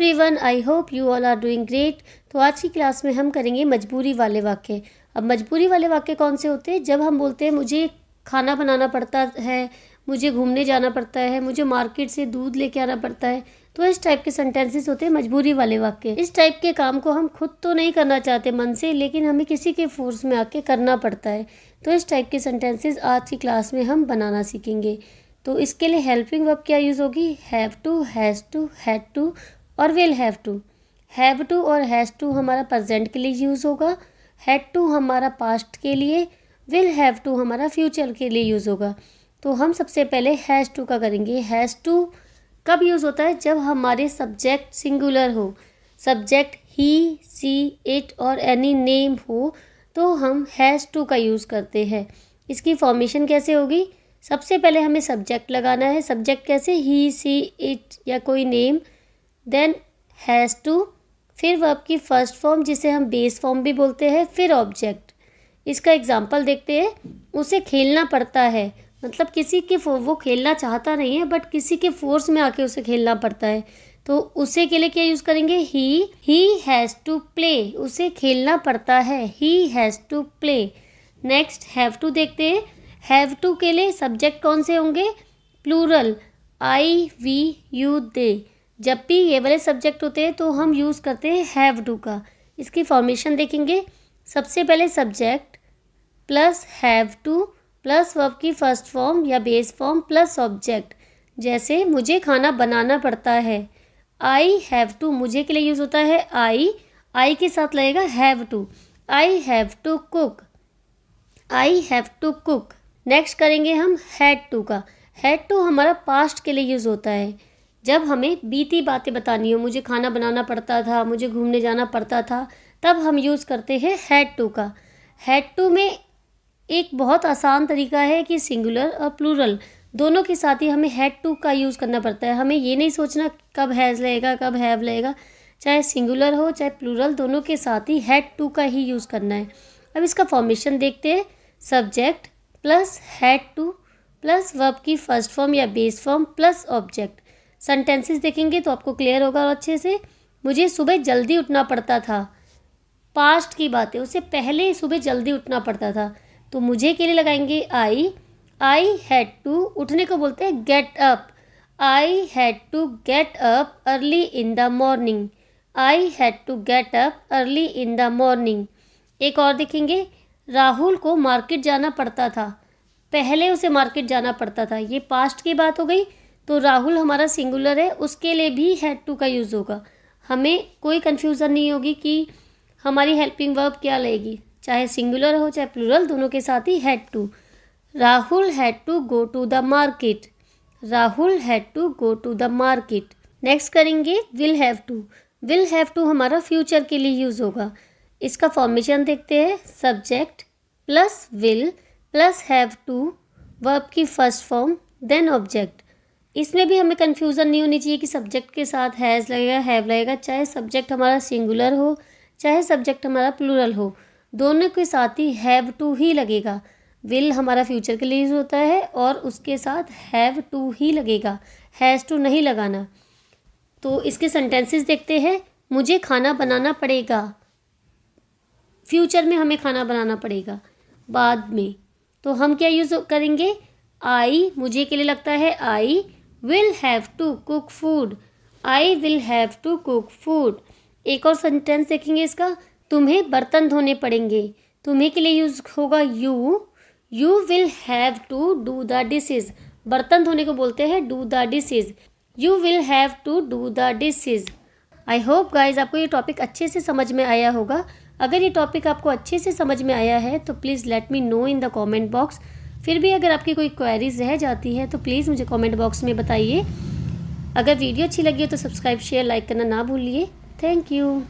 Everyone, I hope you all are doing great. तो आज की क्लास में हम करेंगे मजबूरी वाले वाक्य। अब मजबूरी वाले वाक्य कौन से होते हैं? जब हम बोलते हैं मुझे खाना बनाना पड़ता है, मुझे घूमने जाना पड़ता है, मुझे मार्केट से दूध लेके आना पड़ता है, तो इस टाइप के सेंटेंसेस होते हैं मजबूरी वाले वाक्य। इस टाइप के काम को हम खुद तो नहीं करना चाहते मन से, लेकिन हमें किसी के फोर्स में आके करना पड़ता है। तो इस टाइप के सेंटेंसेस आज की क्लास में हम बनाना सीखेंगे। तो इसके लिए हेल्पिंग वर्ब क्या यूज़ होगी? Have to, has to, had to और will have to. Have to और हैज़ टू हमारा प्रेजेंट के लिए यूज़ होगा, हैड टू हमारा पास्ट के लिए, विल हैव टू हमारा फ्यूचर के लिए यूज़ होगा। तो हम सबसे पहले हैज़ टू का करेंगे। हैज़ टू कब यूज़ होता है? जब हमारे सब्जेक्ट सिंगुलर हो, सब्जेक्ट ही, सी, इट और एनी नेम हो, तो हम हैज़ टू का यूज़ करते हैं। इसकी फॉर्मेशन कैसे होगी? सबसे पहले हमें सब्जेक्ट लगाना है। सब्जेक्ट कैसे? ही, सी, इट या कोई नेम, देन हैज़ टू, फिर वर्ब की फर्स्ट फॉर्म जिसे हम बेस फॉर्म भी बोलते हैं, फिर ऑब्जेक्ट। इसका एग्जांपल देखते हैं। उसे खेलना पड़ता है, मतलब किसी के वो खेलना चाहता नहीं है बट किसी के फोर्स में आके उसे खेलना पड़ता है, तो उसे के लिए क्या यूज़ करेंगे? ही हैज़ टू प्ले, उसे खेलना पड़ता है, he has to play. Next have to देखते हैं। हैव टू के लिए सब्जेक्ट कौन से होंगे? प्लूरल, आई, वी, यू, दे। जब भी ये वाले सब्जेक्ट होते हैं तो हम यूज़ करते हैं हैव टू का। इसकी फॉर्मेशन देखेंगे। सबसे पहले subject plus have two plus verb की फर्स्ट फॉर्म या बेस फॉर्म प्लस ऑब्जेक्ट। जैसे मुझे खाना बनाना पड़ता है, आई हैव टू, मुझे के लिए यूज़ होता है आई के साथ लगेगा have to. I have to cook, I have to cook. Next करेंगे हम हैड टू का। हैड टू हमारा पास्ट के लिए यूज़ होता है। जब हमें बीती बातें बतानी हो, मुझे खाना बनाना पड़ता था, मुझे घूमने जाना पड़ता था, तब हम यूज़ करते हैं हैड टू का। हैड टू में एक बहुत आसान तरीका है कि सिंगुलर और प्लूरल दोनों के साथ ही हमें हैड टू का यूज़ करना पड़ता है। हमें ये नहीं सोचना कब हैज़ लगेगा, कब हैव लगेगा। चाहे सिंगुलर हो चाहे प्लूरल, दोनों के साथ ही हैड टू का ही यूज़ करना है। अब इसका फॉर्मेशन देखते हैं। Subject plus had two plus verb की फर्स्ट फॉर्म या base form plus object. Sentences देखेंगे तो आपको क्लियर होगा और अच्छे से। मुझे सुबह जल्दी उठना पड़ता था, पास्ट की बात है, उससे पहले सुबह जल्दी उठना पड़ता था, तो मुझे के लिए लगाएंगे आई हैड टू। उठने को बोलते हैं get up, I had to get up early in the morning, I had to get up early in the morning. एक और देखेंगे। राहुल को मार्केट जाना पड़ता था, पहले उसे मार्केट जाना पड़ता था, ये पास्ट की बात हो गई, तो राहुल हमारा सिंगुलर है, उसके लिए भी हैड टू का यूज़ होगा। हमें कोई कन्फ्यूज़न नहीं होगी कि हमारी हेल्पिंग वर्ब क्या लगेगी, चाहे सिंगुलर हो चाहे प्लूरल, दोनों के साथ ही had to. Rahul had to go to the market, Rahul had to go to the market. Next करेंगे will have to. Will have to हमारा फ्यूचर के लिए यूज़ होगा। इसका फॉर्मेशन देखते हैं। Subject plus will plus have to, verb की first form then object. इसमें भी हमें कन्फ्यूज़न नहीं होनी चाहिए कि सब्जेक्ट के साथ हैज़ लगेगा, हैव लगेगा। चाहे सब्जेक्ट हमारा सिंगुलर हो चाहे सब्जेक्ट हमारा प्लूरल हो, दोनों के साथ ही हैव टू ही लगेगा। विल हमारा फ्यूचर के लिए यूज़ होता है और उसके साथ हैव टू ही लगेगा, हैज़ टू नहीं लगाना। तो इसके सेंटेंसेस देखते हैं। मुझे खाना बनाना पड़ेगा, फ्यूचर में हमें खाना बनाना पड़ेगा बाद में, तो हम क्या यूज़ करेंगे? आई, मुझे के लिए लगता है I will have to cook food, I will have to cook food. एक और सेंटेंस देखेंगे इसका। तुम्हें बर्तन धोने पड़ेंगे, तुम्हें के लिए यूज़ होगा you will have to do the dishes. बर्तन धोने को बोलते हैं do the dishes, you will have to do the dishes. I hope guys आपको ये टॉपिक अच्छे से समझ में आया होगा। अगर ये टॉपिक आपको अच्छे से समझ में आया है तो please let me know in the comment box. फिर भी अगर आपकी कोई क्वेरीज रह जाती है तो प्लीज़ मुझे कमेंट बॉक्स में बताइए। अगर वीडियो अच्छी लगी हो तो सब्सक्राइब, शेयर, लाइक करना ना भूलिए। Thank you.